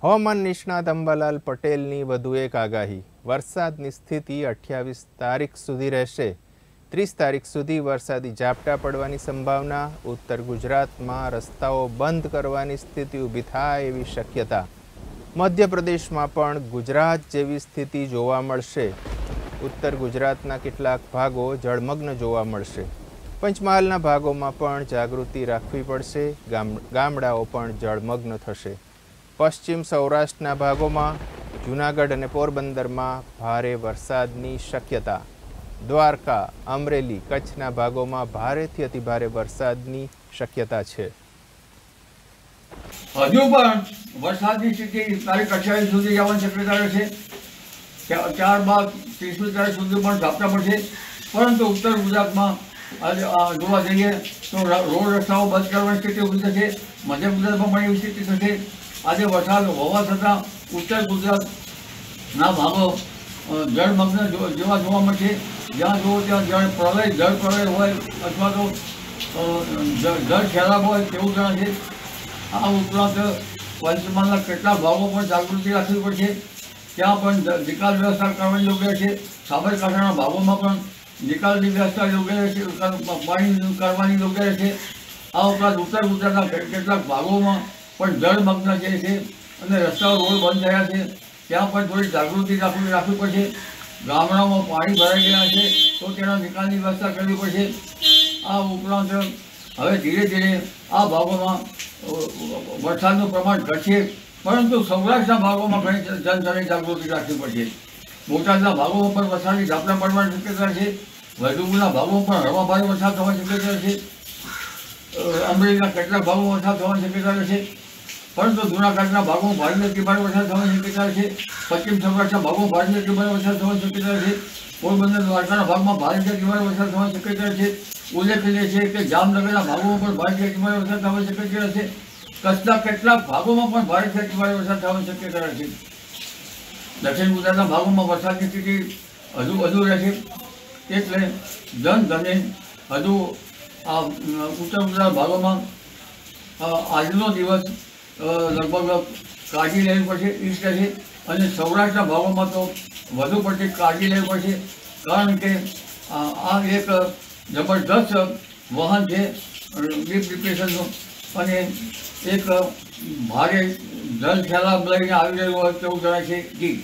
હવામાન નિષ્ણાત અંબાલાલ પટેલની વધુ એક આગાહી. વરસાદની સ્થિતિ 28 તારીખ સુધી રહેશે. 30 તારીખ સુધી વરસાદી ઝાપટા પડવાની સંભાવના. ઉત્તર ગુજરાતમાં રસ્તાઓ બંધ કરવાની સ્થિતિ ઊભી થાય એવી શક્યતા. મધ્યપ્રદેશમાં પણ ગુજરાત જેવી સ્થિતિ જોવા મળશે. ઉત્તર ગુજરાતના કેટલાક ભાગો જળમગ્ન જોવા મળશે. પંચમહાલના ભાગોમાં પણ જાગૃતિ રાખવી પડશે. ગામડાઓ પણ જળમગ્ન થશે. પશ્ચિમ સૌરાષ્ટ્રના ભાગોમાં જૂનાગઢ અને પોરબંદરમાં ભારે વરસાદની શક્યતા. દ્વારકા, અમરેલી, કચ્છના ભાગોમાં ભારેથી અતિભારે વરસાદની શક્યતા છે. હજુ પણ વરસાદની સ્થિતિ તારીખ 28 સુધી જવાની શક્યતા રહેશે. ત્યારબાદ 30મી તારીખ સુધી પણ ઝાપટા પડશે. પરંતુ ઉત્તર ગુજરાતમાં આજે જોવા જઈએ તો રોડ રસ્તાઓ બંધ કરવાની સ્થિતિ ઊભી થશે. મધ્ય ગુજરાતમાં પણ એવી સ્થિતિ થશે. આજે વરસાદ હોવા છતાં ઉત્તર ગુજરાતના ભાગો જળમગ્ન જેવા જોવા મળશે. જ્યાં જુઓ ત્યાં જળ પ્રલય હોય અથવા તો જળ સૈલાબ હોય તેવું જણાશે. આ ઉપરાંત પંચમહાલના કેટલાક ભાગો પણ જાગૃતિ રાખવી પડશે. ત્યાં પણ નિકાલ વ્યવસ્થા કરવાની યોગ્ય છે. સાબરકાંઠાના ભાગોમાં પણ નિકાલની વ્યવસ્થા યોગ્ય રહેશે, પાણી કરવાની યોગ્ય રહેશે. આ ઉપરાંત ઉત્તર ગુજરાતના કેટલાક ભાગોમાં પણ જળમગ્ન જે છે અને રસ્તાઓ રોડ બંધ થયા છે ત્યાં પણ થોડી જાગૃતિ રાખવી પડશે. ગામડાઓમાં પાણી ભરાઈ ગયા છે તો તેના નિકાલની વ્યવસ્થા કરવી પડશે. આ ઉપરાંત હવે ધીરે ધીરે આ ભાગોમાં વરસાદનું પ્રમાણ ઘટશે, પરંતુ સૌરાષ્ટ્રના ભાગોમાં ઘણી જનતાની જાગૃતિ રાખવી પડશે. બોટાદના ભાગોમાં પણ વરસાદી ઝાપટા પડવાની શક્યતા છે. વડોદરાના ભાગોમાં પણ હળવા ભારે વરસાદ થવાની શક્યતા છે. અમરેલીના કેટલાક ભાગોમાં વરસાદ થવાની શક્યતા છે. પરંતુ જૂનાગઢના ભાગોમાં ભારેથી અતિભારે વરસાદ થવાની શક્યતા છે. પશ્ચિમ સૌરાષ્ટ્રના ભાગોમાં ભારેથી અતિભારે વરસાદ થવાની શક્યતા છે. પોરબંદર દ્વારકાના ભાગમાં ભારેથી અતિભારે વરસાદ થવાની શક્યતા છે. ઉલ્લેખનીય છે કે જામનગરના ભાગોમાં પણ ભારેથી અતિભારે વરસાદ થવાની શક્યતા છે. કચ્છના કેટલાક ભાગોમાં પણ ભારેથી અતિભારે વરસાદ થવાની શક્યતા છે. દક્ષિણ ગુજરાતના ભાગોમાં વરસાદની સ્થિતિ હજુ રહેશે. એટલે જનધને હજુ આ ઉત્તર ગુજરાત ભાગોમાં આજનો દિવસ લગભગ કાળજી લેવી પડશે, ઈસ્ટ છે. અને સૌરાષ્ટ્રના ભાગોમાં તો વધુ પડતી કાળજી લેવી પડશે, કારણ કે આ એક જબરદસ્ત વહન છે ડીપ ડિપ્રેશનનું, અને એક ભારે જળ સૈલાબ લઈને આવી રહ્યું હોય તેવું જણાય છે. જી.